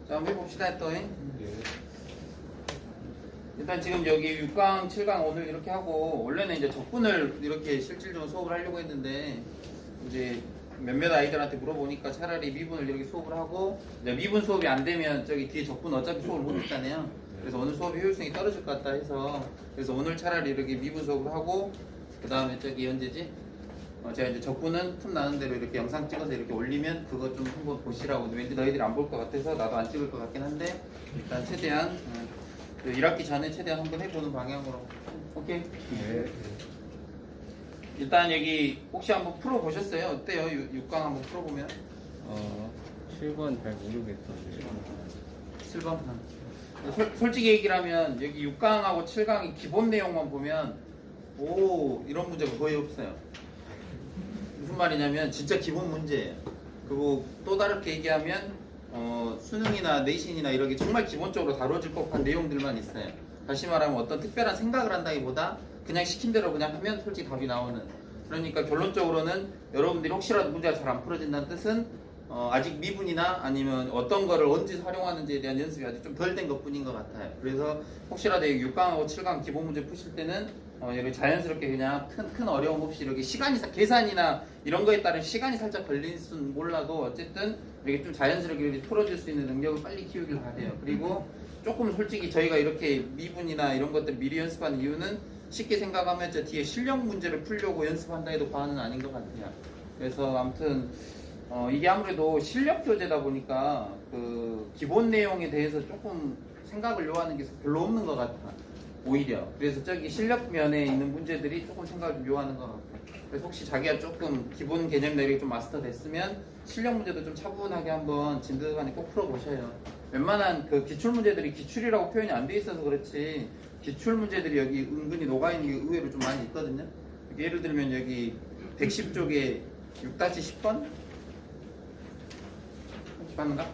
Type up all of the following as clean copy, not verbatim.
자, 한번 해봅시다 또. 예. 일단 지금 여기 6강, 7강 오늘 이렇게 하고 원래는 이제 적분을 이렇게 실질적으로 수업을 하려고 했는데 이제 몇몇 아이들한테 물어보니까 차라리 미분을 이렇게 수업을 하고 이제 미분 수업이 안 되면 저기 뒤에 적분 어차피 수업을 못 했잖아요. 그래서 오늘 수업의 효율성이 떨어질 것 같다 해서 그래서 오늘 차라리 이렇게 미분 수업을 하고 그 다음에 저기 언제지? 제가 이제 적분은 틈 나는 대로 이렇게 영상 찍어서 이렇게 올리면 그거 좀 한번 보시라고. 왠지 너희들이 안 볼 것 같아서 나도 안 찍을 것 같긴 한데 일단 최대한 1학기 전에 최대한 한번 해보는 방향으로. 오케이? 예. 일단 여기 혹시 한번 풀어보셨어요? 어때요? 6강 한번 풀어보면? 7번 잘 모르겠던데. 7번. 솔직히 얘기를 하면 여기 6강하고 7강이 기본 내용만 보면 오 이런 문제가 거의 없어요. 무슨 말이냐면 진짜 기본 문제예요. 그리고 또 다르게 얘기하면 수능이나 내신이나 이렇게 정말 기본적으로 다뤄질 법한 내용들만 있어요. 다시 말하면 어떤 특별한 생각을 한다기보다 그냥 시킨 대로 그냥 하면 솔직히 답이 나오는. 그러니까 결론적으로는 여러분들이 혹시라도 문제가 잘 안 풀어진다는 뜻은 아직 미분이나 아니면 어떤 거를 언제 활용하는지에 대한 연습이 아직 좀 덜 된 것 뿐인 것 같아요. 그래서 혹시라도 6강하고 7강 기본 문제 푸실 때는 이렇게 자연스럽게 그냥 큰 어려움 없이 이렇게 시간이 계산이나 이런 거에 따른 시간이 살짝 걸릴 수는 몰라도 어쨌든 이렇게 좀 자연스럽게 이렇게 풀어질 수 있는 능력을 빨리 키우길 바래요. 그리고 조금 솔직히 저희가 이렇게 미분이나 이런 것들 미리 연습하는 이유는 쉽게 생각하면 저 뒤에 실력 문제를 풀려고 연습한다 해도 과언은 아닌 것 같아요. 그래서 아무튼 이게 아무래도 실력 교재다 보니까 그 기본 내용에 대해서 조금 생각을 요하는 게 별로 없는 것 같아. 오히려. 그래서 저기 실력 면에 있는 문제들이 조금 생각을 좀 요하는 것 같고. 그래서 혹시 자기가 조금 기본 개념 내용이 좀 마스터 됐으면 실력 문제도 좀 차분하게 한번 진득하게 꼭 풀어보셔요. 웬만한 그 기출 문제들이 기출이라고 표현이 안 돼 있어서 그렇지 기출 문제들이 여기 은근히 녹아있는 게 의외로 좀 많이 있거든요. 예를 들면 여기 110쪽에 6-10번? 혹시 봤는가?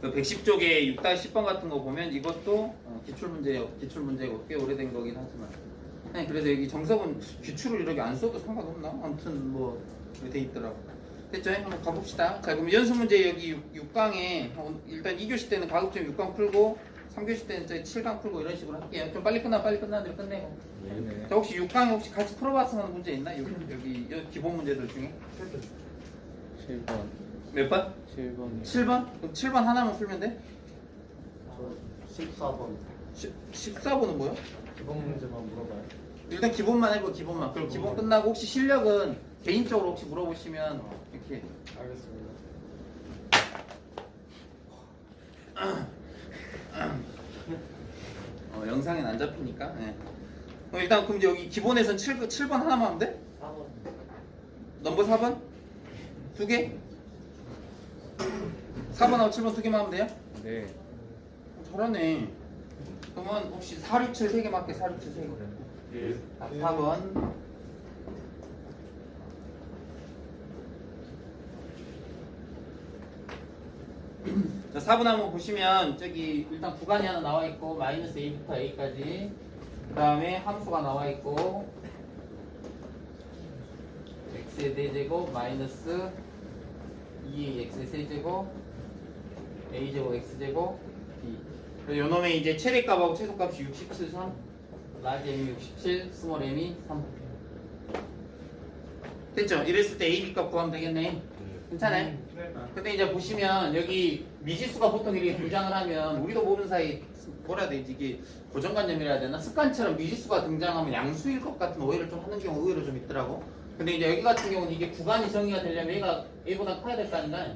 그 110쪽에 6-10번 같은 거 보면 이것도 기출 문제고 꽤 오래된 거긴 하지만 아니, 그래서 여기 정석은 기출을 이렇게 안 써도 상관없나? 아무튼 뭐 돼 있더라고. 됐죠? 한번 가봅시다. 자, 그럼 연습 문제 여기 6강에 일단 2교시 때는 가급적 6강 풀고 3교시 때는 7강 풀고 이런 식으로 할게요. 좀 빨리 끝나는 대로 끝내고. 네네. 자, 혹시 6강 혹시 같이 풀어봤으면 문제 있나? 여기 기본 문제들 중에 7번. 몇 번? 7번이요. 7번? 그럼 7번 하나만 풀면 돼? 14번. 14번은 뭐야? 기본 문제만 물어봐요. 일단 기본만 해보 기본만. 그럼 기본 끝나고 혹시 실력은 개인적으로 혹시 물어보시면 이렇게. 알겠습니다. 영상엔 안 잡히니까. 네. 그럼 일단 그럼 이제 여기 기본에선 7번 하나만 하면 돼? 4번. 넘버 4번? 두 개? 4번하고 7번 두 개만 하면 돼요? 네. 잘하네. 그러면 혹시 467 3개 맞게 467 3개. 예. 4번. 자, 4번 한번 보시면 저기 일단 구간이 하나 나와 있고 마이너스 A부터 A까지 그 다음에 함수가 나와 있고 x의 4제곱 마이너스 2x의 세제곱 a제곱 x제곱 b 그리고 요놈의 이제 최대값하고 최소값이 67, 3 라지 m이 67, 스몰 m이 3 됐죠? 이랬을 때 a, b 값 구하면 되겠네. 괜찮아요? 근데 이제 보시면 여기 미지수가 보통 이렇게 등장을 하면 우리도 모르는 사이 뭐라 해야 되지 이게 고정관념이라 해야 되나? 습관처럼 미지수가 등장하면 양수일 것 같은 오해를 좀 하는 경우 의외로 좀 있더라고. 근데 이제 여기 같은 경우는 이게 구간이 정의가 되려면 A가 A보다 커야 될 거 아닌가?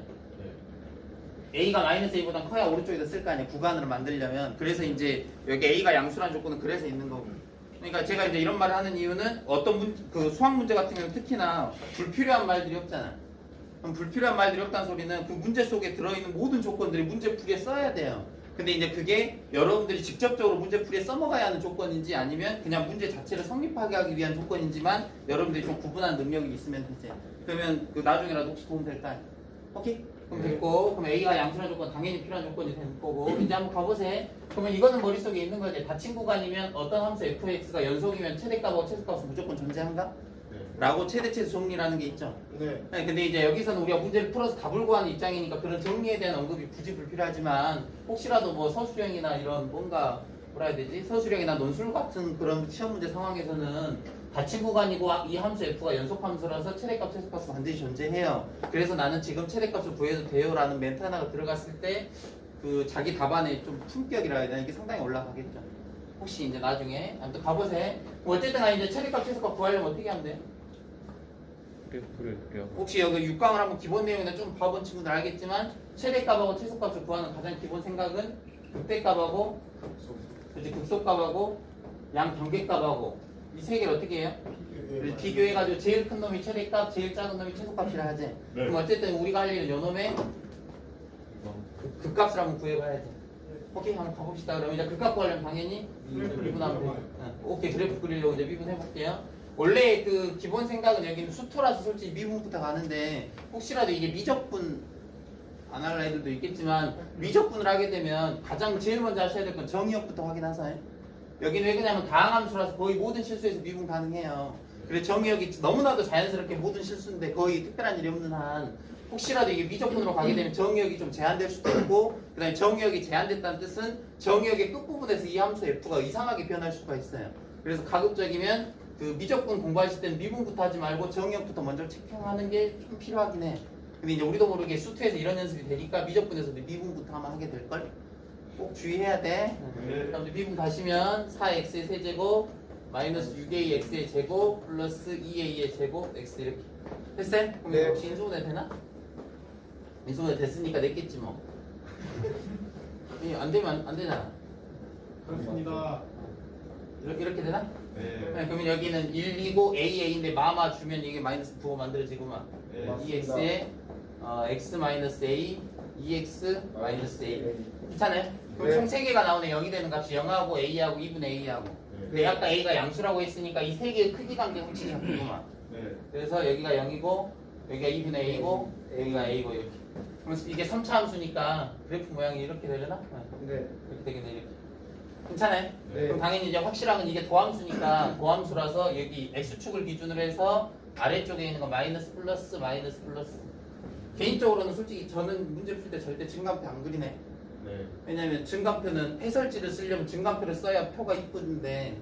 A가 마이너스 A보다 커야 오른쪽에다 쓸 거 아니야 구간으로 만들려면. 그래서 이제 여기 A가 양수라는 조건은 그래서 있는 거고. 그러니까 제가 이제 이런 말을 하는 이유는 어떤 그 수학 문제 같은 경우는 특히나 불필요한 말들이 없잖아. 그럼 불필요한 말들이 없다는 소리는 그 문제 속에 들어있는 모든 조건들이 문제풀이에 써야 돼요. 근데 이제 그게 여러분들이 직접적으로 문제풀이에 써먹어야 하는 조건인지 아니면 그냥 문제 자체를 성립하게 하기 위한 조건인지만 여러분들이 좀 구분하는 능력이 있으면 되지. 그러면 그 나중에라도 혹시 도움 될까? 오케이? 그럼 됐고, 그럼 A가 양수라는 조건 당연히 필요한 조건이 될 거고 이제 한번 가보세요. 그러면 이거는 머릿속에 있는 거지. 닫힌 구간이면 어떤 함수 fx가 연속이면 최대값하고 최소값은 무조건 존재한가? 라고 최대치에서 정리라는 게 있죠. 네. 네, 근데 이제 여기서는 우리가 문제를 풀어서 답을 구하는 입장이니까 그런 정리에 대한 언급이 굳이 불필요하지만 혹시라도 뭐 서술형이나 이런 뭔가 뭐라 해야 되지? 서술형이나 논술 같은 그런 시험 문제 상황에서는 닫힌 구간이고 이 함수 f가 연속함수라서 최대값 최소값은 반드시 존재해요. 그래서 나는 지금 최대값을 구해도 돼요라는 멘트 하나가 들어갔을 때 그 자기 답안에 좀 품격이라 해야 되나 이게 상당히 올라가겠죠. 혹시 이제 나중에 아무튼 가보세요. 뭐 어쨌든 간에 이제 최대값 최소값 구하려면 어떻게 하면 돼요? 그래프를 그려. 혹시 여기 6강을 한번 기본 내용이나 좀 봐본 친구들 알겠지만 최대값하고 최소값을 구하는 가장 기본 생각은 극대값하고 그치, 극소값하고 양변계값하고 이 세 개를 어떻게 해요? 비교해가지고 제일 큰 놈이 최대값, 제일 작은 놈이 최소값이라 하지. 그럼 어쨌든 우리가 할 일은 요 놈의 극값을 한번 구해봐야지. 오케이, 한번 가봅시다. 그럼 이제 극값 구하려면 당연히 미분하면 돼. 오케이, 그래프 그리려고 이제 미분해볼게요. 원래 그 기본 생각은 여기는 수토라서 솔직히 미분부터 가는데 혹시라도 이게 미적분 안 할 애들도 있겠지만 미적분을 하게 되면 가장 제일 먼저 하셔야 될 건 정의역부터 확인하세요. 여기는 왜 그러냐면 다항함수라서 거의 모든 실수에서 미분 가능해요. 그래서 정의역이 너무나도 자연스럽게 모든 실수인데 거의 특별한 일이 없는 한 혹시라도 이게 미적분으로 가게 되면 정의역이 좀 제한될 수도 있고 그 다음에 정의역이 제한됐다는 뜻은 정의역의 끝부분에서 이 함수 f가 이상하게 변할 수가 있어요. 그래서 가급적이면 그 미적분 공부하실 때는 미분부터 하지 말고 정의역부터 먼저 체크하는 게 좀 필요하긴 해. 근데 이제 우리도 모르게 수투에서 이런 연습이 되니까 미적분에서도 미분부터 아마 하게 될걸? 꼭 주의해야 돼. 그다음에 미분 가시면 4x의 세제곱 마이너스 6ax의 제곱 플러스 2a의 제곱 x 이렇게 됐어요? 그럼 네. 혹시 인수분해 되나? 인수분해 됐으니까 냈겠지 뭐. 안 되면 안 되잖아. 그렇습니다. 이렇게 되나? 네. 네, 그러면 여기는 1이고 a인데 마마 주면 이게 마이너스 9가 만들어지구만. 네, 2x에 x 마이너스 a, 2x 마이너스 a. 괜찮아요? 그럼 네. 총 3개가 나오네. 0이 되는 값이 0하고 a하고 2분의 a하고. 근데 아까 a가 양수라고 했으니까 이 3개의 크기 관계 확실히 잡히구만. 네. 그래서 여기가 0이고 여기가 2분의 a고 여기가 a고 이렇게. 그럼 이게 3차 함수니까 그래프 모양이 이렇게 되려나? 네. 이렇게 되겠네 이렇게. 괜찮아요? 네. 그럼 당연히 이제 확실한 건 이게 도함수니까 도함수라서 여기 x축을 기준으로 해서 아래쪽에 있는 거 마이너스 플러스 마이너스 플러스. 개인적으로는 솔직히 저는 문제 풀 때 절대 증간표 안 그리네. 네. 왜냐면 증간표는 해설지를 쓰려면 증간표를 써야 표가 이쁘는데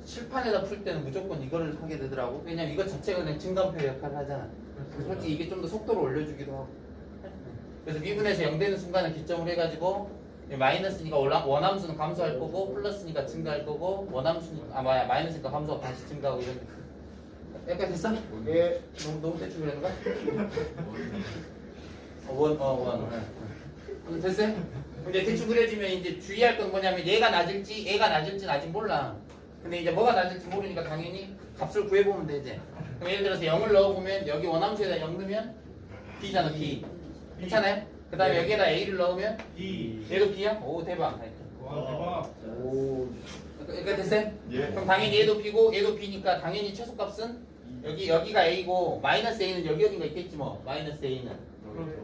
칠판에다 풀 때는 무조건 이거를 하게 되더라고. 왜냐면 이것 자체가 그냥 증간표 역할을 하잖아. 솔직히 이게 좀 더 속도를 올려주기도 하고. 그래서 미분에서 0 되는 순간을 기점으로 해가지고 마이너스니까 원함수는 감소할 거고 플러스니까 증가할 거고 원함수니까 마이너스니까 감소하고 다시 증가하고 이런 느낌. 약간 됐어? 예. 너무 대충 그랬는가? 원. 됐어요? 근데 대충 그려지면 이제 주의할 건 뭐냐면 얘가 낮을지는 아직 몰라. 근데 이제 뭐가 낮을지 모르니까 당연히 값을 구해보면 되지. 그럼 예를 들어서 0을 넣어보면 여기 원함수에다 0 넣으면 B잖아, B. 괜찮아요? 그 다음에 여기에다 A를 넣으면 얘도 B야? 오, 대박. 와, 대박. 오. 그러니까 됐어요? 예. 그럼 당연히 얘도 B고 얘도 B니까 당연히 최소값은 여기가 A고 마이너스 A는 여기 어딘가 있겠지 뭐. 마이너스 A는.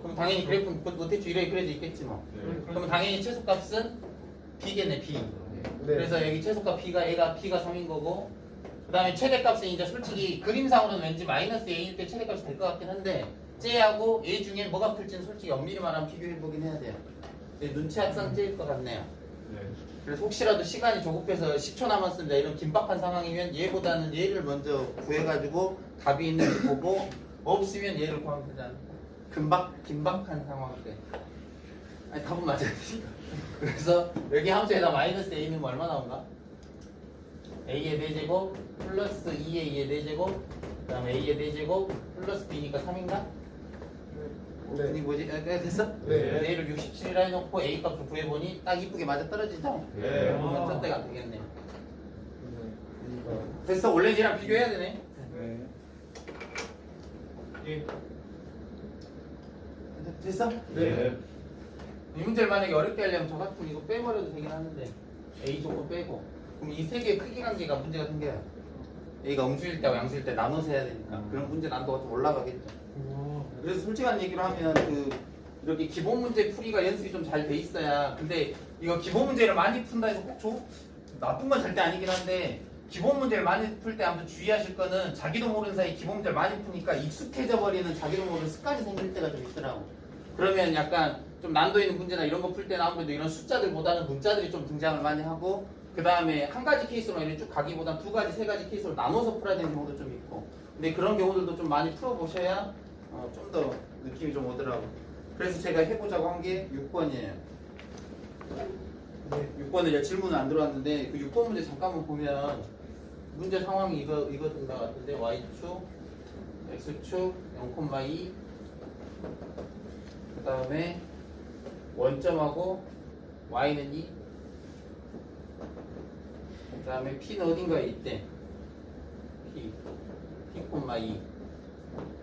그럼 당연히 그래프는 대충 이렇게 그려져 있겠지 뭐. 그럼 당연히 최소값은 B겠네, B. 그래서 여기 최소값 B가 3인 거고 그 다음에 최대값은 이제 솔직히 그림상으로는 왠지 마이너스 A일 때 최대값이 될 것 같긴 한데 J하고 A 중에 뭐가 클지는 솔직히 엄밀히 말하면 비교해보긴 해야 돼요. 눈치 항상 J일 것 같네요. 그래서 혹시라도 시간이 조급해서 10초 남았습니다 이런 긴박한 상황이면 얘보다는 얘를 먼저 구해가지고 답이 있는지 보고 없으면 얘를 구하면 되잖아. 긴박한 상황 때 아니 답은 맞아야 되니까. 그래서 여기 함수에다 마이너스 A는 얼마 나온가? A의 4제곱 플러스 2A의 4제곱 그 다음에 A의 4제곱 플러스 B니까 3인가? 네. 이 뭐지? 됐어? 네. A를 67이라 해놓고 A 값을 구해보니 딱 이쁘게 맞아 떨어지죠? 네. 그러면 첫 대가 되겠네. 됐어. 원래 얘랑 비교해야 되네. 네. 예. 됐어? 네. 이 문제를 만약에 어렵게 하려면 저 같은 이거 빼버려도 되긴 하는데 A 조건 빼고 그럼 이 세 개의 크기 관계가 문제가 생겨요. A가 음수일 때와 양수일 때 나눠서 해야 되니까 그럼 문제 난도가 좀 올라가겠죠. 그래서 솔직한 얘기로 하면 이렇게 기본 문제 풀이가 연습이 좀 잘 돼 있어야. 근데 이거 기본 문제를 많이 푼다 해서 꼭 나쁜 건 절대 아니긴 한데 기본 문제를 많이 풀 때 아무튼 주의하실 거는 자기도 모르는 사이 기본 문제를 많이 푸니까 익숙해져 버리는 자기도 모르는 습관이 생길 때가 좀 있더라고. 그러면 약간 좀 난도 있는 문제나 이런 거 풀 때는 아무래도 이런 숫자들보다는 문자들이 좀 등장을 많이 하고 그 다음에 한 가지 케이스로 이렇게 쭉 가기보단 두 가지, 세 가지 케이스로 나눠서 풀어야 되는 경우도 좀 있고 근데 그런 경우들도 좀 많이 풀어보셔야 좀 더 느낌이 좀 오더라고. 그래서 제가 해보자고 한 게 6번이에요. 6번에 이제 질문은 안 들어왔는데 그 6번 문제 잠깐만 보면 문제 상황이 이거 든 것 같은데 y축, x축, 0,2 그 다음에 원점하고 y는 2 그 다음에 p는 어딘가에 있대. p, p,2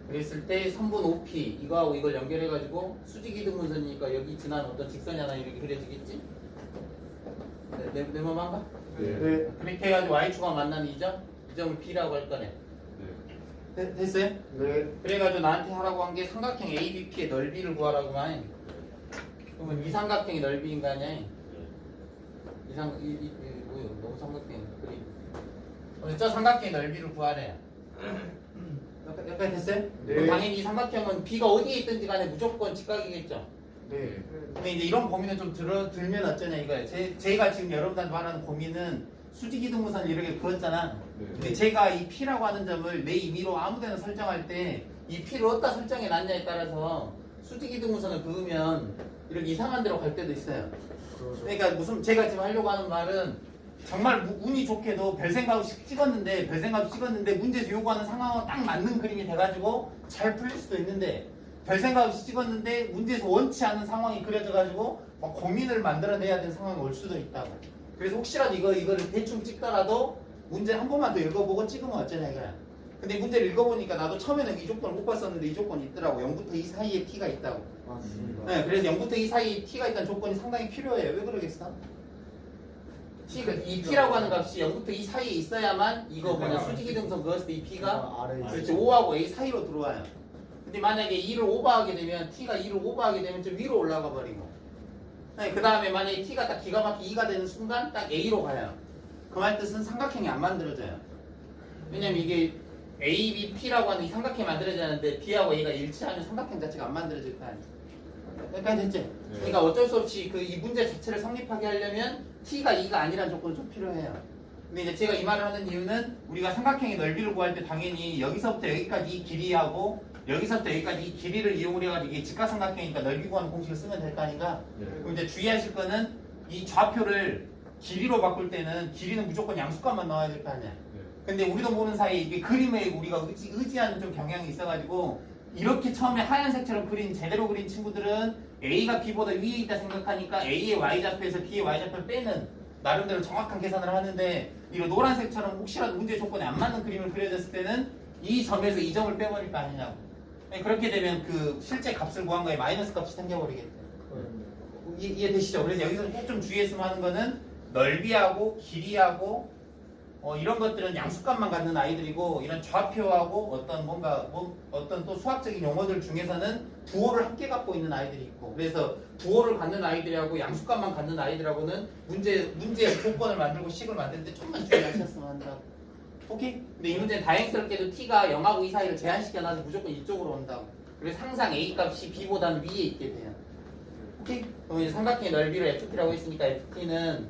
그랬을 때 3분 5p 이거하고 이걸 연결해가지고 수직이등분선이니까 여기 지난 어떤 직선이 하나 이렇게 그려지겠지? 내 맘한가? 네. 그렇게 해가지고 y축과 만나는 이 점을 B라고 할 거네. 됐어요? 네. 그래가지고 나한테 하라고 한 게 삼각형 ABP의 넓이를 구하라고만. 그러면 이 삼각형의 넓이인 거 아니야? 뭐요? 너무 삼각형 그림. 저 삼각형의 넓이를 구하래. 여기까지 됐어요? 네. 그럼 당연히 이 삼각형은 B가 어디에 있든지 간에 무조건 직각이겠죠? 네. 근데 이제 이런 고민은 좀 들면 어쩌냐 이거예요. 제가 지금 여러분들한테 말하는 고민은 수직이등분선을 이렇게 그었잖아. 근데 제가 이 P라고 하는 점을 내 임의로 아무데나 설정할 때 이 P를 어디다 설정해 놨냐에 따라서 수직이등분선을 그으면 이렇게 이상한 데로 갈 때도 있어요. 그러니까 무슨 제가 지금 하려고 하는 말은 정말 운이 좋게도 별 생각 없이 찍었는데 문제에서 요구하는 상황과 딱 맞는 그림이 돼가지고 잘 풀릴 수도 있는데 별 생각 없이 찍었는데 문제에서 원치 않은 상황이 그려져가지고 막 고민을 만들어내야 되는 상황이 올 수도 있다고. 그래서 혹시라도 이거를 대충 찍더라도 문제 한 번만 더 읽어보고 찍으면 어쩌냐 이거야. 근데 문제를 읽어보니까 나도 처음에는 이 조건을 못 봤었는데 이 조건이 있더라고. 0부터 2 사이에 t가 있다고. 맞습니다. 네, 그래서 0부터 2 사이에 t가 있다는 조건이 상당히 필요해요. 왜 그러겠어? 이 t라고 하는 값이 0부터 2 사이에 있어야만 이거 뭐냐 수직이등선 그었을 때 이 p가 아래 그렇지 5하고 a 사이로 들어와요. 근데 만약에 2를 오버하게 되면 t가 2를 오버하게 되면 좀 위로 올라가 버리고 네, 그 다음에 만약에 t가 딱 기가 막히게 2가 되는 순간 딱 a로 가요. 그 말 뜻은 삼각형이 안 만들어져요. 왜냐면 이게 a, b, p라고 하는 이 삼각형이 만들어지는데 b하고 a가 일치하면 삼각형 자체가 안 만들어질 거 아니에요. 여기까지 됐지? 그러니까 어쩔 수 없이 이 문제 자체를 성립하게 하려면 t가 2가 아니라는 조건이 좀 필요해요. 근데 이제 제가 이 말을 하는 이유는 우리가 삼각형의 넓이를 구할 때 당연히 여기서부터 여기까지 이 길이하고 여기서부터 여기까지 이 길이를 이용을 해가지고 이게 직각삼각형이니까 넓이 구하는 공식을 쓰면 될 거 아닌가? 그럼 이제 주의하실 거는 이 좌표를 길이로 바꿀 때는 길이는 무조건 양수값만 넣어야 될 거 아니야. 근데 우리도 모르는 사이에 이게 그림에 우리가 의지하는 좀 경향이 있어가지고 이렇게 처음에 하얀색처럼 제대로 그린 친구들은 A가 B보다 위에 있다 생각하니까 A의 Y좌표에서 B의 Y좌표를 빼는 나름대로 정확한 계산을 하는데 이거 노란색처럼 혹시라도 문제 조건에 안 맞는 그림을 그려졌을 때는 이 점에서 이 점을 빼버릴 거 아니냐고. 그렇게 되면 그 실제 값을 구한 거에 마이너스 값이 생겨버리겠대. 이해되시죠? 그래서 여기서 꼭 좀 주의했으면 하는 거는 넓이하고 길이하고 이런 것들은 양수값만 갖는 아이들이고 이런 좌표하고 어떤 또 수학적인 용어들 중에서는 부호를 함께 갖고 있는 아이들이 있고 그래서 부호를 갖는 아이들하고 양수값만 갖는 아이들하고는 문제의 조건을 만들고 식을 만들 때 좀만 주의하셨으면 한다고. 오케이? 근데 이 문제는 다행스럽게도 t가 0하고 2 사이를 제한시켜놔서 무조건 이쪽으로 온다고. 그래서 항상 a 값이 b보다는 위에 있게 돼요. 오케이? 그럼 이제 삼각형의 넓이를 ft라고 했으니까 ft는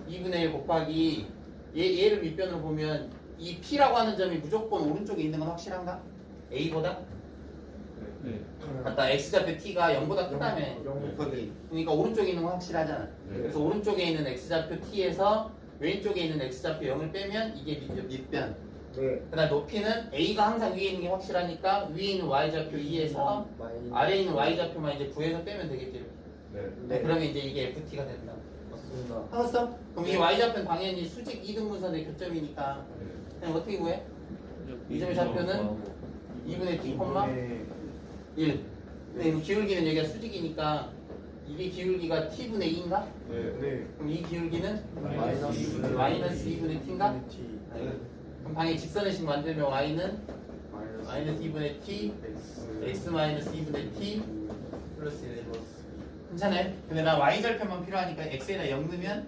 2분의 1 곱하기 얘를 밑변으로 보면 이 P라고 하는 점이 무조건 오른쪽에 있는 건 확실한가? A보다? 네. 맞다. X좌표 T가 0보다 크다며. 0 거기. 그러니까 오른쪽에 있는 건 확실하잖아. 그래서 오른쪽에 있는 X좌표 T에서 왼쪽에 있는 X좌표 0을 빼면 이게 밑변. 네. 그 다음 높이는 A가 항상 위에 있는 게 확실하니까 위에 있는 Y좌표 2에서 아래에 있는 Y좌표만 이제 9에서 빼면 되겠지. 네. 그러면 이제 이게 FT가 된다. 맞습니다. 알았어? 그럼 이 Y좌표는 당연히 수직 이등분선의 교점이니까 그냥 어떻게 구해? 이 점의 좌표는 2분의 t, 1. 근데 이 기울기는 여기가 수직이니까 이게 기울기가 t분의 2인가? 네. 그럼 이 기울기는 마이너스 2분의 t인가? t. 그럼 당연히 직선의식 만들면 y는 마이너스 2분의 t, x 마이너스 2분의 t 플러스 1. 괜찮아요? 근데 나 y절편만 필요하니까 x에다 0 넣으면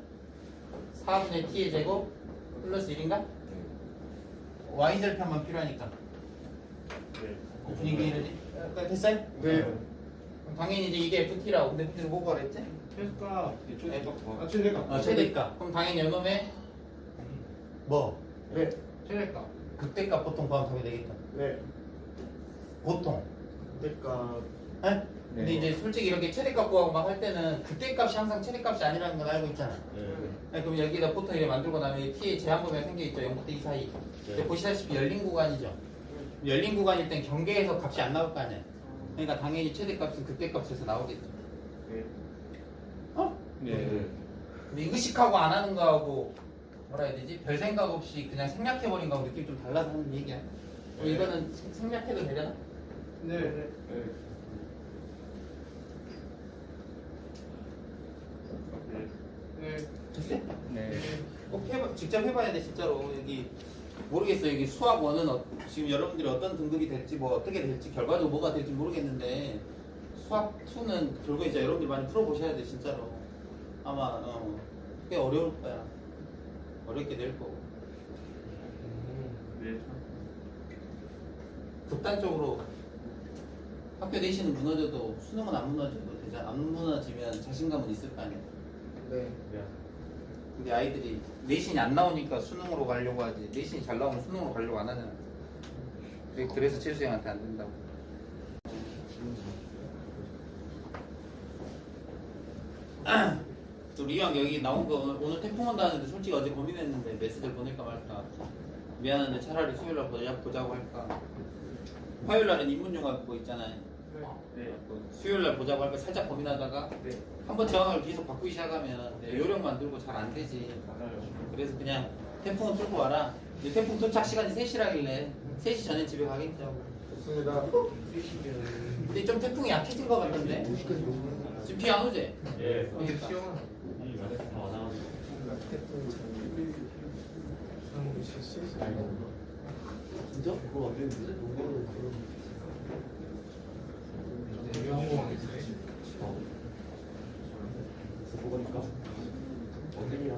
4분의 t의 제곱 플러스 1인가? y절편만 필요하니까 분위기 이러지? 됐어요? 네. 그럼 당연히 이제 이게 ft라고. 근데 ft는 뭐가 그랬지? 최대값. 아, 최대값. 최대값. 그럼 당연히 요놈의 뭐? 네. 최대값. 극대값 보통 구하면 되겠다. 네. 보통. 최대값. 네? 근데 이제 솔직히 이렇게 최대값 구하고 막 할 때는 극대값이 항상 최대값이 아니라는 걸 알고 있잖아. 네, 그럼 여기다 보통 이렇게 만들고 나면 이 t의 제한범위가 생겨있죠. 0부터 2 사이. 근데 보시다시피 열린 구간이죠. 열린 구간일 땐 경계에서 값이 안 나올 거 아니야. 그러니까 당연히 최대값은 극대값에서 나오겠죠. 어? 네. 근데 의식하고 안 하는 거하고 뭐라 해야 되지? 별 생각 없이 그냥 생략해버린 거하고 느낌이 좀 달라서 하는 얘기야. 이거는 생략해도 되려나? 네. 네. 됐어요? 네. 꼭 직접 해봐야 돼 진짜로. 여기 모르겠어. 여기 수학 원은 지금 여러분들이 어떤 등급이 될지 뭐 어떻게 될지 결과적으로 뭐가 될지 모르겠는데 수학 2는 결국에 이제 여러분들이 많이 풀어보셔야 돼 진짜로. 아마 꽤 어려울 거야. 어렵게 될 거고. 네. 극단적으로 학교 내신은 무너져도 수능은 안 무너져도 되잖아. 안 무너지면 자신감은 있을 거 아니야. 네. 근데 아이들이 내신이 안 나오니까 수능으로 가려고 하지. 내신이 잘 나오면 수능으로 가려고 안 하잖아. 그래서 채수형한테 안 된다고. 또 리왕 여기 나온 거 오늘 태풍 온다는데 솔직히 어제 고민했는데 메시지를 보낼까 말까. 미안한데 차라리 수요일날 보자고 할까. 화요일날은 인문용학 그거 있잖아요. 네. 수요일날 보자고 할까 살짝 고민하다가 네. 한번 정학을 계속 바꾸기 시작하면 요령 만들고 잘 안 되지. 맞아요. 그래서 그냥 태풍은 뚫고 와라. 이제 태풍 도착 시간이 3시라길래 3시 전에 집에 가겠죠. 좋습니다. 근데 좀 태풍이 약해진 것 같던데. 지금 비 안 오지? 예. 그러니까. 진짜? 그거 안 되는데? 보니까 어디야?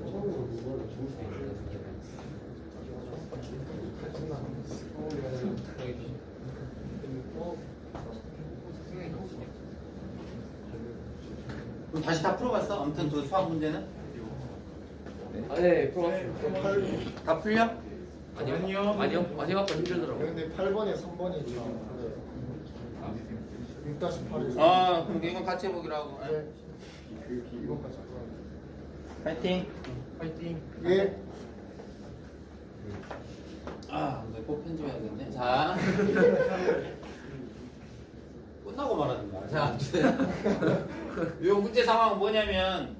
처음으로 그거를 좋을 수 있는데. 그럼 다시 다 풀어봤어? 아무튼 그 수학 문제는? 네, 풀었습니다. 다 풀려? 아니요. 마지막까지 힘들더라고요. 근데 8번에 3번이 좀 6-8이 아 그럼 이건 같이 해보기로 하고. 네. 이거까지 파이팅. 파이팅. 예. 아, 근데 꼭 편집해야겠네. 자. 끝나고 말하든가. 자, 아무튼. 요 문제 상황은 뭐냐면,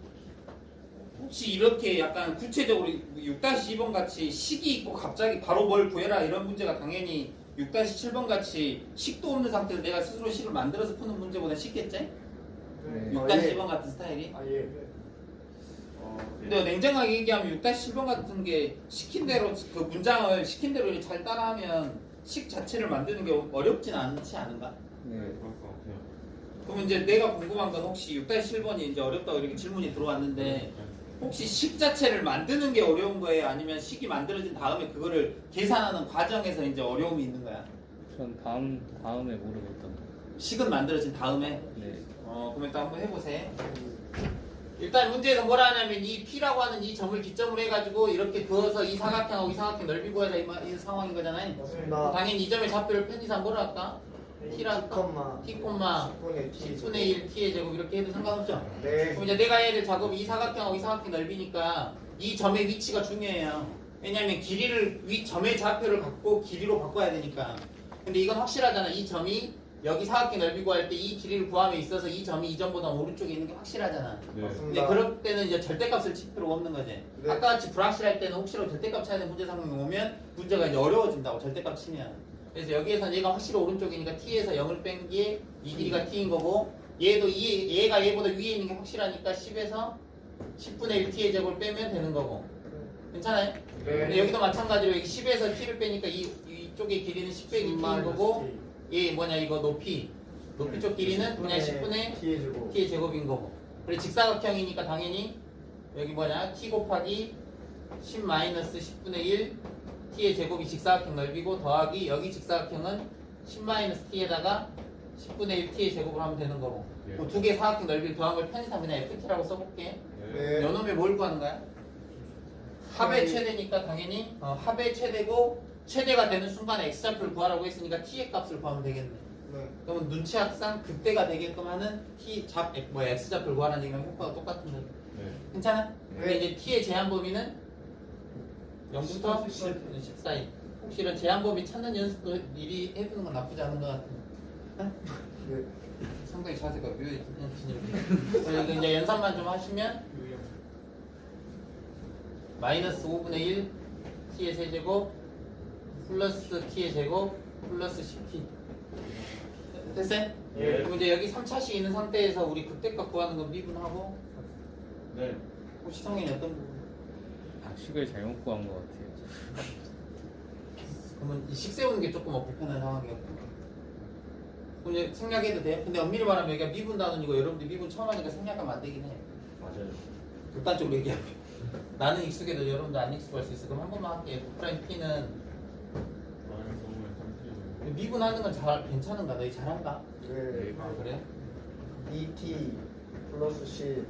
혹시 이렇게 약간 구체적으로 6-2번 같이 식이 있고 갑자기 바로 뭘 구해라 이런 문제가 당연히 6-7번 같이 식도 없는 상태에서 내가 스스로 식을 만들어서 푸는 문제보다 쉽겠지? 네. 6-2번 같은 스타일이? 아 예. 근데 냉정하게 얘기하면 6-7번 같은 게 시킨 대로 그 문장을 시킨 대로 이렇게 잘 따라하면 식 자체를 만드는 게 어렵진 않지 않은가? 네, 그럴 것 같아요. 그럼 이제 내가 궁금한 건 혹시 6-7번이 이제 어렵다고 이렇게 질문이 들어왔는데 혹시 식 자체를 만드는 게 어려운 거예요? 아니면 식이 만들어진 다음에 그거를 계산하는 과정에서 이제 어려움이 있는 거야? 전 다음에 모르겠던. 식은 만들어진 다음에? 네. 그럼 일단 한번 해보세요. 일단 문제에서 뭐라 하냐면 이 P라고 하는 이 점을 기점으로 해가지고 이렇게 그어서 이 사각형하고 이 사각형 넓이 구하자 이 상황인 거잖아요. 맞습니다. 당연히 이 점의 좌표를 편의상 뭐라 할까? T라 할까? T, 10분의 T 10분의 1 T의 제곱 이렇게 해도 상관없죠? 네. 그럼 이제 내가 해야 될 작업이 이 사각형하고 이 사각형 넓이니까 이 점의 위치가 중요해요. 왜냐면 길이를 점의 좌표를 갖고 길이로 바꿔야 되니까. 근데 이건 확실하잖아. 이 점이 여기 사각형 넓이 구할 때 이 길이를 구함에 있어서 이 점이 이 점보다 오른쪽에 있는 게 확실하잖아. 네. 근데 맞습니다. 그럴 때는 이제 절대값을 칠 필요가 없는 거지. 네. 아까 같이 불확실할 때는 혹시라도 절대값 찾는 문제 상황이 오면 문제가 이제 어려워진다고 절대값 치면. 그래서 여기에서는 얘가 확실히 오른쪽이니까 t에서 0을 뺀 게 이 길이가 t인 거고 얘도 얘가 얘보다 위에 있는 게 확실하니까 10에서 10분의 1 t의 제곱을 빼면 되는 거고. 괜찮아요? 근데 여기도 마찬가지로 여기 10에서 t를 빼니까 이쪽의 길이는 10 빼기 t인 거고 얘 뭐냐 이거 높이 쪽 길이는 그냥 10분의 T의 제곱. t의 제곱인 거고. 그리고 직사각형이니까 당연히 여기 뭐냐? t 곱하기 10 마이너스 10분의 1 t의 제곱이 직사각형 넓이고 더하기 여기 직사각형은 10 마이너스 t에다가 10분의 1 t의 제곱을 하면 되는 거고 예. 두 개 사각형 넓이를 더한 걸 편의상 그냥 ft라고 써볼게. 네. 요놈이 뭘 구하는 거야? 합의 최대니까 당연히 합의 최대고 최대가 되는 순간에 x좌표를 구하라고 했으니까 t의 값을 구하면 되겠네. 네. 그러면 눈치학상 그때가 되게끔 하는 x좌표를 구하라는 얘기랑 효과가 똑같은 거지. 네. 괜찮아? 네. 근데 이제 t의 제한 범위는 0부터 10 사이. 혹시 이런 제한 범위 찾는 연습도 미리 해두는 건 나쁘지 않은 것 같은데. 네. 상당히 자세가 묘해. 그래서 이제 연산만 좀 하시면 마이너스 5분의 1 t의 세제곱 플러스 t의 제곱 플러스 10t. 됐어요? 예. 그럼 이제 여기 3차식 있는 상태에서 우리 극대값 구하는 건 미분하고 네. 혹시 성인이 어떤 부분? 식을 잘못 구한 것 같아요. 그러면 이 식 세우는 게 조금 불편한 상황이었고 그럼 이제 생략해도 돼요? 근데 엄밀히 말하면 여기가 미분 단원이고 여러분들 미분 처음 하니까 생략하면 안 되긴 해. 맞아요. 극단적으로 얘기하면 나는 익숙해도 여러분들 안 익숙할 수 있어. 그럼 한 번만 할게. F'P는 미분하는 건 괜찮은가? 너희 잘한가? 네. 아 그래? 2t 플러스 10.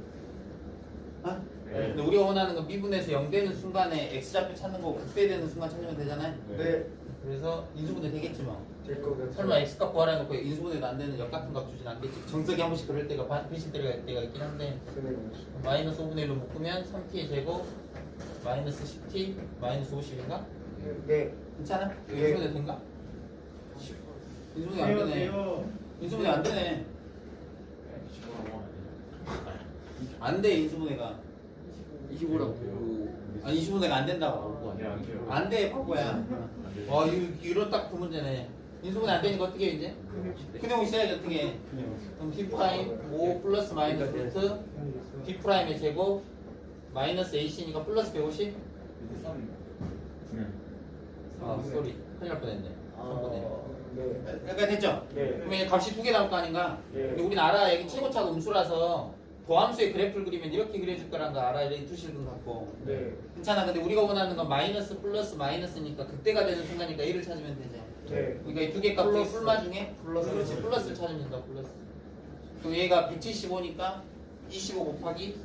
어? 네. 근데 우리가 원하는 건 미분에서 0 되는 순간에 x좌표 찾는 거고 극대되는 순간 찾으면 되잖아요. 네. 그래서 인수분해 되겠지 뭐. 될 거겠죠. 설마 x값 구하라 해놓고 인수분해도 안 되는 역같은 값 주진 않겠지. 정석이 한 번씩 그럴 때가 배신 때가 있긴 한데 그네. 마이너스 5분의 1로 묶으면 3t의 제곱 마이너스 10t 마이너스 50인가? 네. 괜찮아? 이거 네. 인수분해 된가? 인수분해 안 되네. 인수분해 안 되네. 안 돼 인수분해가. 25라고. 아니 인수분해가 안 된다고. 네, 안 돼요. 안 돼 바보야. 와 이런 딱 그 문제네. 인수분해 안 되니까 어떻게 해 이제? 그냥 있어야지 어떻게 해. 그럼 b 프라임 5 플러스 마이너스 루트 b 프라임의 제곱 마이너스 ac니까 플러스 150? 아 쏘리 큰일 날 뻔했네. 네. 그러니까 됐죠? 네. 그러면 이제 값이 두 개 나올 거 아닌가? 네. 근데 우리는 알아. 여기 최고차가 음수라서 도함수의 그래프를 그리면 이렇게 그려줄 거란 거 알아. 이렇게 두실근 갖고. 네. 괜찮아. 근데 우리가 원하는 건 마이너스 플러스 마이너스니까 그때가 되는 순간이니까 1을 찾으면 되죠. 네. 그러니까 이 두 개 값 중에 플러스. 뿔마 중에 그렇지. 플러스를 찾으면 된다. 플러스. 그럼 얘가 175니까 25 곱하기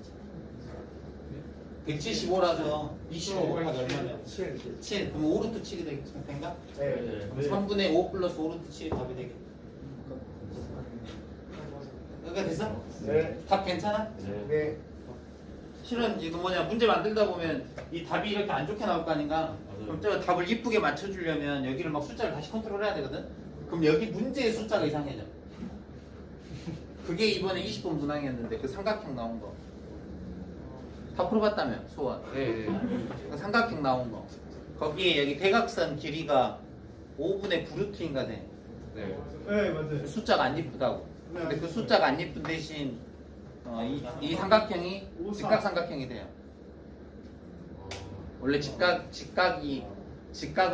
175라서 25 곱하기 얼마냐? 7. 7. 그럼 5루트 7이 된가? 네. 그럼 3분의 5 플러스 5루트 7이 답이 되겠다. 그러니까 됐어? 네. 답 괜찮아? 네. 실은 이거 뭐냐 문제 만들다 보면 이 답이 이렇게 안 좋게 나올 거 아닌가? 그럼 저 답을 이쁘게 맞춰주려면 여기를 막 숫자를 다시 컨트롤해야 되거든? 그럼 여기 문제의 숫자가 이상해져. 그게 이번에 20번 문항이었는데 그 삼각형 나온 거. 다 풀어봤다며 소원. 네. 그 삼각형 나온 거. 거기에 여기 대각선 길이가 5분의 9루트인가 돼. 네. 네, 맞아요. 그 숫자가 안 이쁘다고. 근데 그 숫자가 안 이쁜 대신 이 삼각형이 직각삼각형이 돼요. 원래 직각을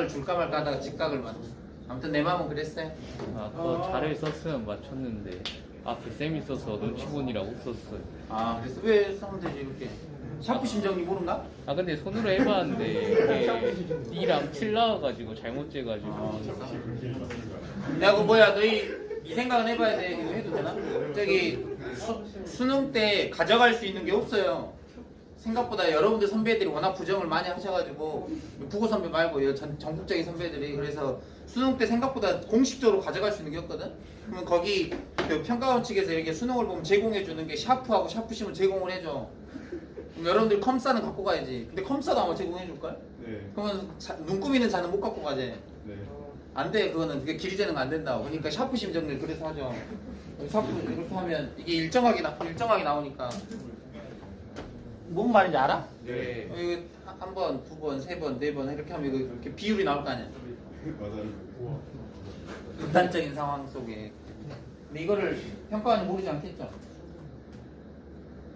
줄까 말까 하다가 직각을 맞춰. 아무튼 내 마음은 그랬어요. 아까 자를 썼으면 맞췄는데 앞에 쌤이 써서 눈치본이라고 썼어요. 아 그래서 왜 쓰면 되지 이렇게. 샤프 심정이 모른가? 아 근데 손으로 해봤는데 이게 D랑 7 나와가지고 잘못 재가지고. 내가 그 뭐야 너희 이 생각은 해봐야 돼. 이거 해도 되나? 저기 수능 때 가져갈 수 있는 게 없어요. 생각보다 여러분들 선배들이 워낙 부정을 많이 하셔가지고 국어 선배 말고 전국적인 선배들이 그래서 수능 때 생각보다 공식적으로 가져갈 수 있는 게 없거든. 그러면 거기 그 평가원 측에서 이렇게 수능을 보면 제공해 주는 게 샤프하고 샤프심을 제공을 해줘. 그럼 여러분들 컴사는 갖고 가야지. 근데 컴사도 아마 제공해 줄 걸? 네. 그러면 눈 꾸미는 자는 못 갖고 가지. 네. 안 돼, 그거는 그게 길이 재는 거 안 된다고. 그러니까 샤프 심정을 그래서 하죠. 샤프 이렇게 하면 이게 일정하게 나오니까. 뭔 말인지 알아? 네. 이거 한 번, 두 번, 세 번, 네 번 이렇게 하면 이거 이렇게 비율이 나올 거 아니야. 맞아요. 극단적인 상황 속에. 근데 이거를 평가원이 모르지 않겠죠?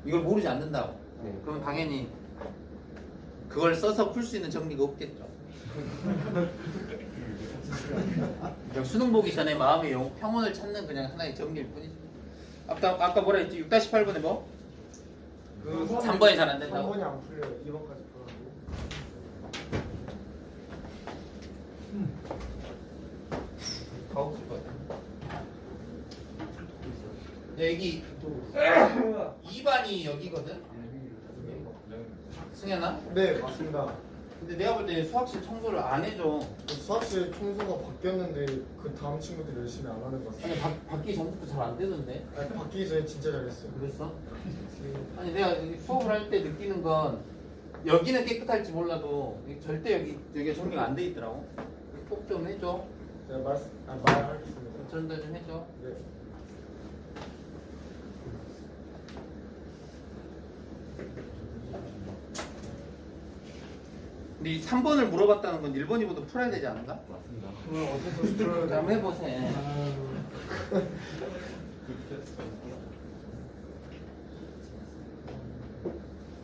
이걸 모르지 않는다고. 그러면 당연히 그걸 써서 풀 수 있는 정리가 없겠죠. 그냥 수능 보기 전에 마음의 평온을 찾는 그냥 하나의 정리일 뿐이지. 아까 뭐라 했지? 6-8번에 뭐? 그 3번이 잘 안 된다고? 3번이 안 풀려요. 2번까지 풀어가지고. 다 없을 것 같아. 여기 2반이 여기거든? 승현아? 네, 맞습니다. 근데 내가 볼 때 수학실 청소를 안 해줘. 수학실 청소가 바뀌었는데 그 다음 친구들이 열심히 안 하는 것 같아요. 아니 바뀌기 전부터 잘 안 되던데. 아니, 바뀌기 전에 진짜 잘했어요. 그랬어? 아니 내가 여기 수업을 할 때 느끼는 건 여기는 깨끗할지 몰라도 절대 여기가 정리가 안 돼 있더라고. 꼭 좀 해줘. 제가 말하겠습니다. 전달 좀 해줘. 네. 근데 이 3번을 물어봤다는 건 1번, 2번도 풀어야 되지 않은가? 그럼 어쩔 수 없이 풀어야 자, 한번 해보세요.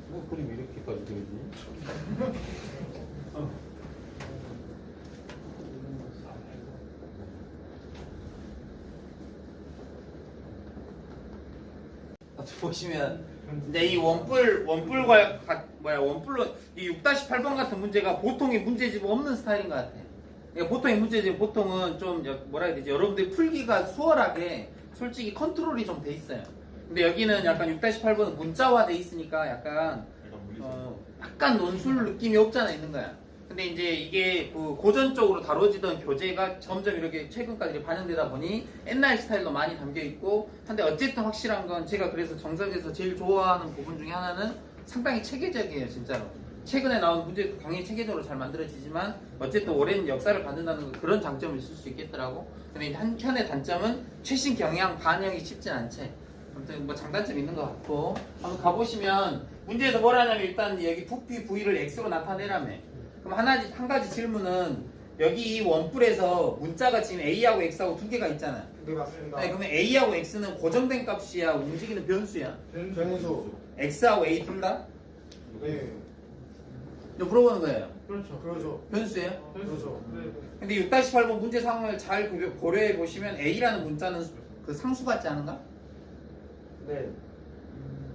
뭐 그림 이렇게까지 되지? 보시면 이제 이 원뿔과 원뿔로 이 6-8번 같은 문제가 보통의 문제집 없는 스타일인 것 같아. 그러니까 보통의 문제집 보통은 좀 뭐라 해야 되지? 여러분들 풀기가 수월하게 솔직히 컨트롤이 좀 돼 있어요. 근데 여기는 약간 6-8번은 문자화 돼 있으니까 약간 논술 느낌이 없잖아 있는 거야. 근데 이제 이게 그 고전적으로 다뤄지던 교재가 점점 이렇게 최근까지 반영되다 보니 옛날 스타일로 많이 담겨 있고 한데 어쨌든 확실한 건 제가 그래서 정석에서 제일 좋아하는 부분 중에 하나는 상당히 체계적이에요 진짜로. 최근에 나온 문제도 당연히 체계적으로 잘 만들어지지만 어쨌든 오랜 역사를 받는다는 그런 장점이 있을 수 있겠더라고. 근데 이제 한편의 단점은 최신 경향 반영이 쉽진 않지. 아무튼 뭐 장단점이 있는 것 같고 한번 가보시면 문제에서 뭘 하냐면 일단 여기 부피 V를 X로 나타내라며. 그럼 한 가지 질문은 여기 이 원뿔에서 문자가 지금 A하고 X하고 두 개가 있잖아. 네, 맞습니다. 아니, 그러면 A하고 X는 고정된 값이야 움직이는 변수야? 변수. X하고 A 둘 다? 네. 이거 물어보는 거예요. 그러죠. 변수예요? 그러죠. 근데 6-8번 문제 상황을 잘 고려해 보시면 A라는 문자는 그 상수 같지 않은가? 네.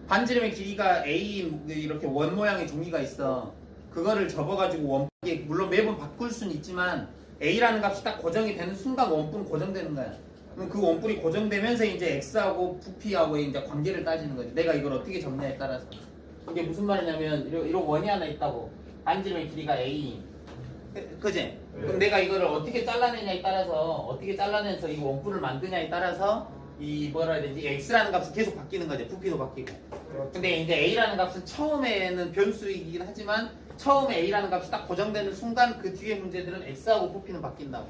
반지름의 길이가 A 이렇게 원 모양의 종이가 있어. 그거를 접어가지고 원뿔이 물론 매번 바꿀 수는 있지만 A라는 값이 딱 고정이 되는 순간 원뿔은 고정되는 거야. 그럼 그 원뿔이 고정되면서 이제 X하고 부피하고의 이제 관계를 따지는 거지. 내가 이걸 어떻게 적냐에 따라서. 이게 무슨 말이냐면 이런 원이 하나 있다고. 반지름의 길이가 A. 그지? 그럼 내가 이거를 어떻게 잘라내냐에 따라서 어떻게 잘라내서 이 원뿔을 만드냐에 따라서 이 뭐라 해야 되지? X라는 값은 계속 바뀌는 거지. 부피도 바뀌고. 근데 이제 A라는 값은 처음에는 변수이긴 하지만 처음에 A라는 값이 딱 고정되는 순간 그 뒤에 문제들은 X하고 부피는 바뀐다고.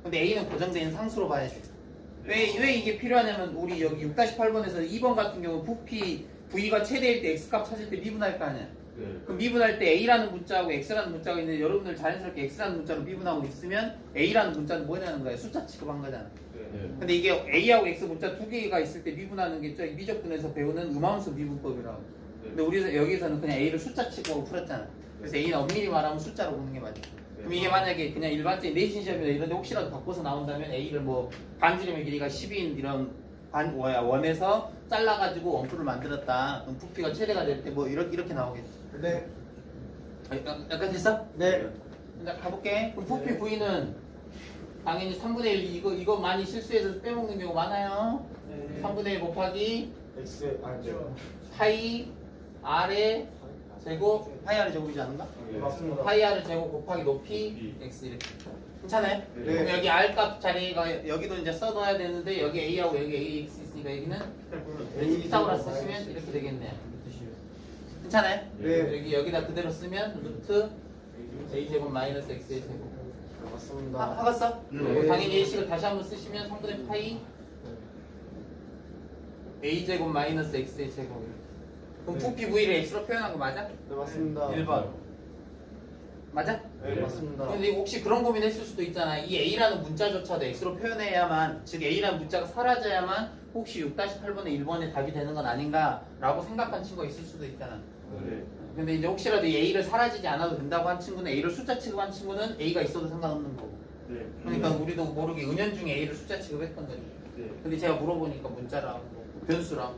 근데 A는 고정된 상수로 봐야 돼. 왜 이게 필요하냐면 우리 여기 6-8번에서 2번 같은 경우 부피 V가 최대일 때 X값 찾을 때 미분할 거 아니야. 그럼 미분할 때 A라는 문자하고 X라는 문자가 있는데 여러분들 자연스럽게 X라는 문자로 미분하고 있으면 A라는 문자는 뭐냐는 거야. 숫자 취급한 거잖아. 근데 이게 A하고 X 문자 두 개가 있을 때 미분하는 게 저기 미적분에서 배우는 음함수 미분법이라고. 근데 우리 여기서는 그냥 A를 숫자 취급하고 풀었잖아. 그래서 A는 엄밀히 말하면 숫자로 보는 게 맞아. 그럼 이게 만약에 그냥 일반적인 내신 시험이나 이런 데 혹시라도 바꿔서 나온다면 A를 뭐 반지름의 길이가 10인 이런 원에서 잘라가지고 원뿔을 만들었다. 그럼 부피가 최대가 될 때 뭐 이렇게 나오겠지. 네. 약간 됐어? 네. 자 가볼게. 그럼 부피 V는 당연히 3분의 1 이거 많이 실수해서 빼먹는 경우 많아요. 3분의 1 곱하기 X 네. 파이 R의 제곱 파이 R의 제곱이지 않은가? 맞습니다. 파이 R의 제곱 곱하기 높이 X 이렇게. 괜찮아요? 네. 그럼 여기 R 값 자리가 여기도 이제 써둬야 되는데 여기 A하고 여기 AX 있으니까 여기는 피타고라스 쓰시면 이렇게 되겠네요. 괜찮아요? 네. 여기다 그대로 쓰면 루트 A제곱 마이너스 X의 제곱. 맞습니다. 하겠어? 네. 당연히 A식을 다시 한번 쓰시면 3분의 파이 A제곱 마이너스 X의 제곱. 그럼 네. 부피 V를 X로 표현한 거 맞아? 네, 맞습니다. 1번 맞아? 네, 맞습니다. 근데 혹시 그런 고민 했을 수도 있잖아. 이 A라는 문자조차도 X로 표현해야만, 즉 A라는 문자가 사라져야만 혹시 6-8번의 1번의 답이 되는 건 아닌가 라고 생각한 친구가 있을 수도 있잖아. 근데 이제 혹시라도 이 A를 사라지지 않아도 된다고 한 친구는 A를 숫자 취급한 친구는 A가 있어도 상관없는 거고. 그러니까 우리도 모르게 은연중에 A를 숫자 취급했던 거지. 근데 제가 물어보니까 문자라고 변수라고.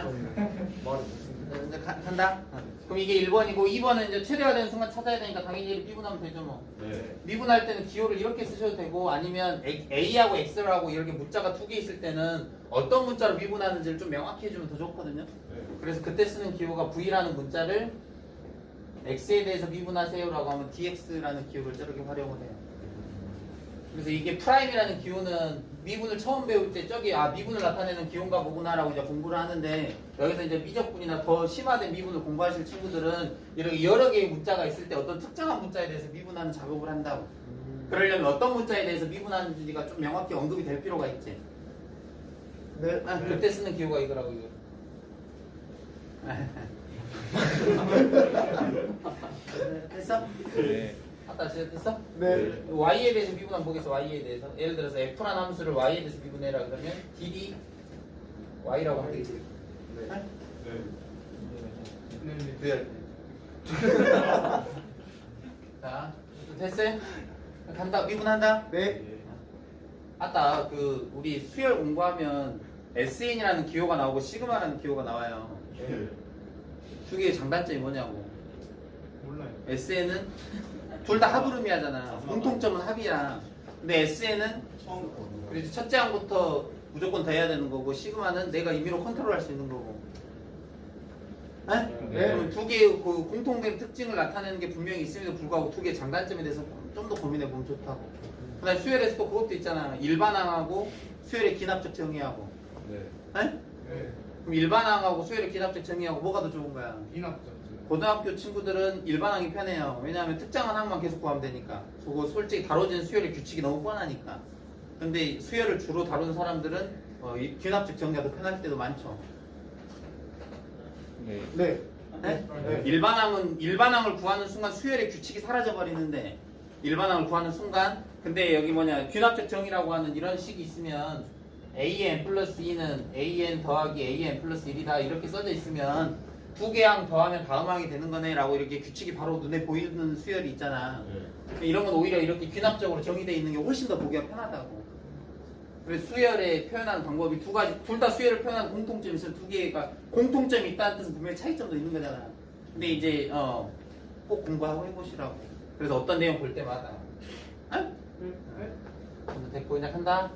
말이 무슨 이제 간다. 그럼 이게 1번이고 2번은 이제 최대화되는 순간 찾아야 되니까 당연히 얘를 미분하면 되죠 뭐. 네. 미분할 때는 기호를 이렇게 쓰셔도 되고 아니면 A하고 X하고 이렇게 문자가 두 개 있을 때는 어떤 문자로 미분하는지를 좀 명확히 해주면 더 좋거든요. 그래서 그때 쓰는 기호가 V라는 문자를 X에 대해서 미분하세요라고 하면 DX라는 기호를 저렇게 활용을 해요. 그래서 이게 프라임이라는 기호는 미분을 처음 배울 때 저기 미분을 나타내는 기호인가 보구나라고 이제 공부를 하는데 여기서 이제 미적분이나 더 심화된 미분을 공부하실 친구들은 이렇게 여러 개의 문자가 있을 때 어떤 특정한 문자에 대해서 미분하는 작업을 한다고. 그러려면 어떤 문자에 대해서 미분하는지가 좀 명확히 언급이 될 필요가 있지. 네. 그때 쓰는 기호가 이거라고 이거. 됐어? 네. 아까 됐어? 네. y에 대해서 미분하면 뭐겠어? y에 대해서 예를 들어서 f라는 함수를 y에 대해서 미분해라 그러면 dd y라고 하면 되겠지. 네. 네. 자, 됐어요? 간다. 미분한다. 네. 아까 그 우리 수열 공부하면 SN이라는 기호가 나오고 시그마라는 기호가 나와요. 두 개의 장단점이 뭐냐고. 몰라요. SN은 둘 다 합으름이하잖아. 공통점은 합이야. 근데 SN은 그래서 첫째 항부터 무조건 더 해야 되는 거고 시그마는 내가 임의로 컨트롤할 수 있는 거고. 네? 네. 그럼 두 개의 그 공통된 특징을 나타내는 게 분명히 있음에도 불구하고 두 개의 장단점에 대해서 좀 더 고민해 보면 좋다고. 그다음에 수열에서 또 그것도 있잖아. 일반항하고 수열의 기납적 정의하고. 네. 네? 네. 그럼 일반항하고 수열의 기납적 정의하고 뭐가 더 좋은 거야? 인합적. 고등학교 친구들은 일반항이 편해요. 왜냐하면 특정한 항만 계속 구하면 되니까. 그거 솔직히 다뤄진 수열의 규칙이 너무 뻔하니까. 근데 수열을 주로 다루는 사람들은 이 기납적 정의가 더 편할 때도 많죠. 네. 네. 네? 네. 일반항을 구하는 순간 수열의 규칙이 사라져 버리는데 일반항을 구하는 순간 근데 여기 균합적 정의라고 하는 이런 식이 있으면 AN 플러스 2는 AN 더하기 AN 플러스 1이다 이렇게 써져 있으면 두 개 항 더하면 다음 항이 되는 거네 라고 이렇게 규칙이 바로 눈에 보이는 수열이 있잖아. 이런 건 오히려 이렇게 균합적으로 정의되어 있는 게 훨씬 더 보기가 편하다고. 그래서 수열에 표현하는 방법이 두 가지, 둘 다 수열을 표현하는 공통점이 있어요. 두 개가 공통점이 있다는 뜻은 분명히 차이점도 있는 거잖아. 근데 이제 꼭 공부하고 해보시라고. 그래서 어떤 내용 볼 때마다 됐고 그냥 한다.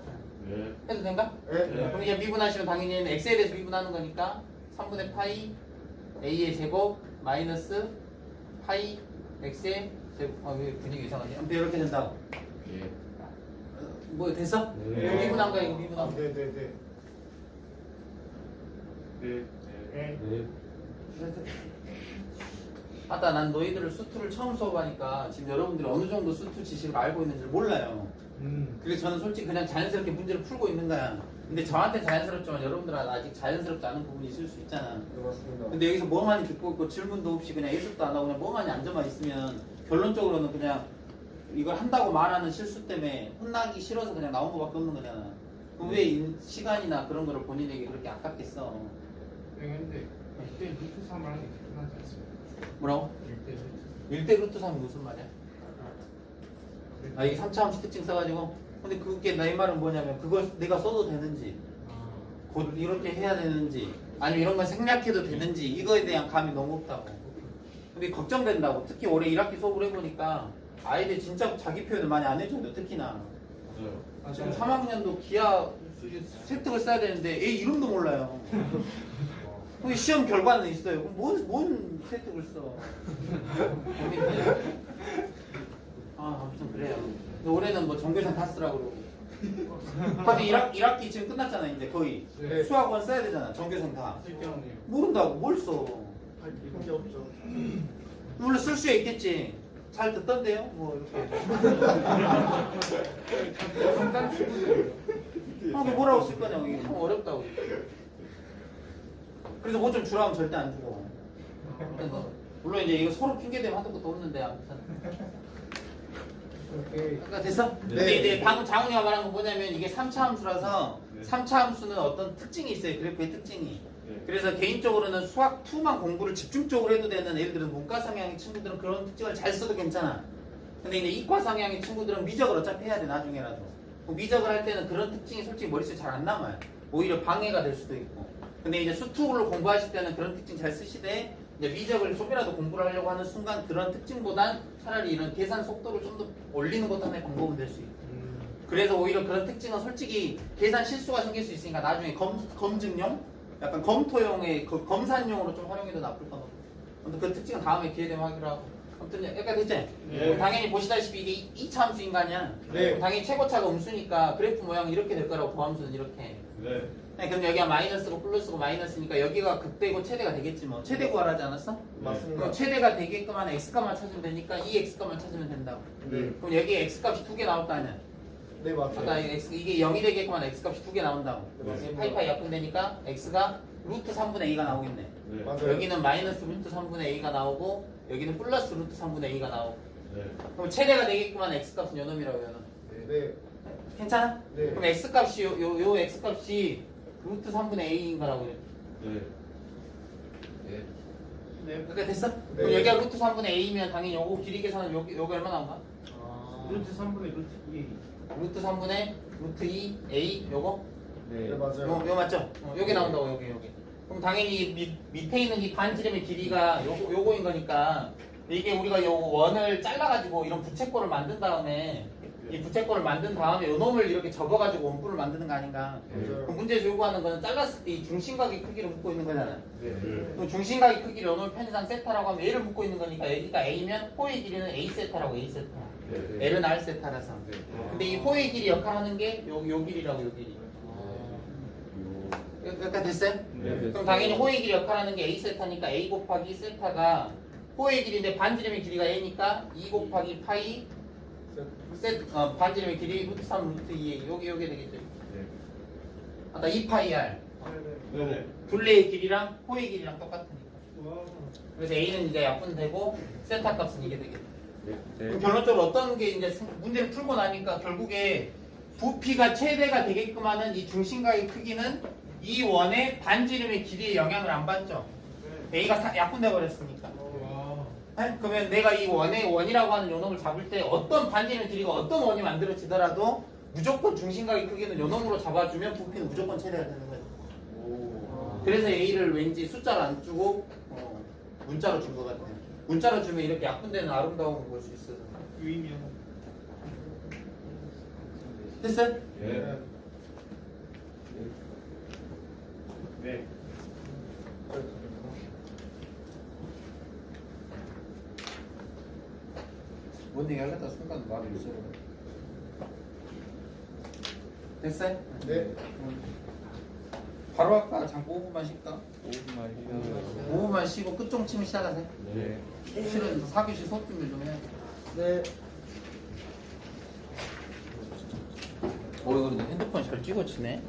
네. 해도 된가? 네. 그럼 이제 미분하시면 당연히 x에 대해서 미분하는 거니까 3분의 파이 a의 제곱 마이너스 파이 x의 제곱. 왜 분위기 이상하지? 아무튼 이렇게 된다고. 예. 뭐 됐어? 네. 이거 미분한 거야 이거 미분한 거. 네네네. 네. 아까 난 너희들을 수투를 처음 수업하니까 지금 여러분들이 어느 정도 수투 지식을 알고 있는지 몰라요. 그래서 저는 솔직히 그냥 자연스럽게 문제를 풀고 있는 거야. 근데 저한테 자연스럽지만 여러분들은 아직 자연스럽지 않은 부분이 있을 수 있잖아. 네, 맞습니다. 근데 여기서 뭐 많이 듣고 있고 질문도 없이 그냥 예습도 안 하고 그냥 뭐 많이 앉아만 있으면 결론적으로는 그냥 이걸 한다고 말하는 실수 때문에 혼나기 싫어서 그냥 나온 거밖에 없는 거잖아. 그럼 왜 시간이나 그런 거를 본인에게 그렇게 아깝겠어? 근데 1대 루트 3을 하는 게 편하지 않습니까? 뭐라고? 1대 1대 루트 3이 무슨 말이야? 이게 3차 함수 특징 써가지고 근데 그게 내 말은 뭐냐면 그걸 내가 써도 되는지 곧 이렇게 해야 되는지 아니면 이런 걸 생략해도 되는지 이거에 대한 감이 너무 없다고. 근데 걱정된다고. 특히 올해 1학기 수업을 해보니까 아이들 진짜 자기 표현을 많이 안 해줘요. 특히나 맞아요. 지금 3학년도 기하 세특을 써야 되는데 애 이름도 몰라요. 근데 시험 결과는 있어요. 그럼 뭔 세특을 써? 아무튼 그래요. 근데 올해는 뭐 전교생 다 쓰라고 그러고. 근데 1학기 지금 끝났잖아 이제 거의. 네. 수학원 써야 되잖아 전교생 다. 쓸게요. 모른다고 뭘 써? 할게 없죠. 물론 쓸 수 있겠지. 잘 듣던데요? 뭐 이렇게. 그 뭐라고 쓸 거냐고. 이게 참 어렵다고. 그래서 뭐 좀 주라면 절대 안 주고. 그래서 물론 이제 이거 서로 핑계대면 한도 것도 없는데 아무튼. 그러니까 됐어? 근데 이제 방금 장훈이가 말한 건 뭐냐면 이게 3차 함수라서 3차 함수는 어떤 특징이 있어요. 그래프의 특징이. 그래서 개인적으로는 수학 2만 공부를 집중적으로 해도 되는 예를 들어 문과 성향의 친구들은 그런 특징을 잘 써도 괜찮아. 근데 이제 이과 성향의 친구들은 미적을 어차피 해야 돼 나중에라도. 미적을 할 때는 그런 특징이 솔직히 머릿속에 잘 안 남아요. 오히려 방해가 될 수도 있고. 근데 이제 수투를 공부하실 때는 그런 특징 잘 쓰시되 이제 미적을 조금이라도 공부를 하려고 하는 순간 그런 특징보단 차라리 이런 계산 속도를 좀 더 올리는 것도 하나의 방법은 될 수 있고. 그래서 오히려 그런 특징은 솔직히 계산 실수가 생길 수 있으니까 나중에 검증용, 약간 검토용의 그 검산용으로 좀 활용해도 나쁠 건 없고. 아무튼 그 특징은 다음에 기회 되면 하기로 하고. 아무튼 약간 됐지? 네. 당연히 보시다시피 이게 2차 함수인 거 아니야? 네. 당연히 최고차가 음수니까 그래프 모양이 이렇게 될 거라고 도함수는 이렇게. 네. 네, 그럼 여기가 마이너스고 플러스고 마이너스니까 여기가 극대고 최대가 되겠지 뭐. 최대 구하라지 않았어? 맞습니다. 그럼 최대가 되게끔 하는 x값만 찾으면 되니까 이 x값만 찾으면 된다고. 네. 그럼 여기 x값이 2개 나올 거 아니야? 네, 아까 맞아요. 이게 0이 되게끔 하는 x값이 2개 나온다고. 네, 맞습니다. 파이파이 약분되니까 x가 루트 3분의 a가 나오겠네. 네. 맞아요. 여기는 마이너스 루트 3분의 a가 나오고 여기는 플러스 루트 3분의 a가 나오고. 네. 그럼 최대가 되게끔 하는 x값은 요놈이라고 요놈. 네. 괜찮아? 네. 그럼 x값이 요 x값이 루트 3분의 a인 거라고 그래. 네. 네. 그러니까 됐어? 네. 그럼 여기가 루트 3분의 a면 당연히 요거 길이 계산은 여기 얼마 나온가? 아. 루트 3분의 루트 2. 루트 3분의 루트 2 a 요거? 네, 네. 맞아요. 요 맞죠? 여기 나온다고 여기. 그럼 당연히 밑에 있는 이 반지름의 길이가 요거인 거니까 이게 우리가 요 원을 잘라가지고 이런 부채꼴을 만든 다음에 이 부채꼴을 만든 다음에 요 놈을 이렇게 접어가지고 원뿔을 만드는 거 아닌가? 맞아요. 그럼 문제에서 요구하는 거는 잘랐을 때 이 중심각의 크기를 묻고 있는 거잖아. 네. 그럼 중심각의 크기를 요 놈을 편의상 세타라고 하면 얘를 묻고 있는 거니까 여기가 a면 호의 길이는 a 세타라고 a 세타. 네. L은 r 세타라서. 근데 이 호의 길이 역할하는 게 요 길이라고 요 길이. 여기까지 됐어요? 네. 그럼 당연히 호의 길이 역할하는 게 a 세타니까 a 곱하기 세타가 호의 길이인데 반지름의 길이가 a니까 2 곱하기 파이 반지름의 길이 루트 3 루트 2 요게 되겠죠. 아까 2파이 r 네. 둘레의 길이랑 호의 길이랑 똑같으니까. 와. 그래서 a는 이제 약분되고 세타 값은 이게 되겠죠. 네. 그럼 결론적으로 어떤 게 이제 문제를 풀고 나니까 결국에 부피가 최대가 되게끔 하는 이 중심각의 크기는 이 원의 반지름의 길이에 영향을 안 받죠. a가 약분돼 버렸으니까. 와. 네? 그러면 내가 이 원의 원이라고 하는 요놈을 잡을 때 어떤 반지름 길이가 어떤 원이 만들어지더라도 무조건 중심각의 크기는 요놈으로 잡아주면 부피는 무조건 최대가 되는 거예요. 그래서 a를 왠지 숫자로 안 주고 문자로 준 것 같아요. 문자로 주면 이렇게 약분되는 아름다움을 볼 수 있어서. 유의미한. 됐어요? 네. 네. 뭔 얘기 하겠다 순간 말을 잊어버려. 됐어요? 네. 바로 할까? 잠깐 5분만 쉴까? 5분만 쉬어요. 5분만 쉬고 끝종 치면 시작하세요. 네. 실은 4교시 수업 준비 좀 해야 돼. 네. 오, 이거 근데 핸드폰 잘 찍어치네.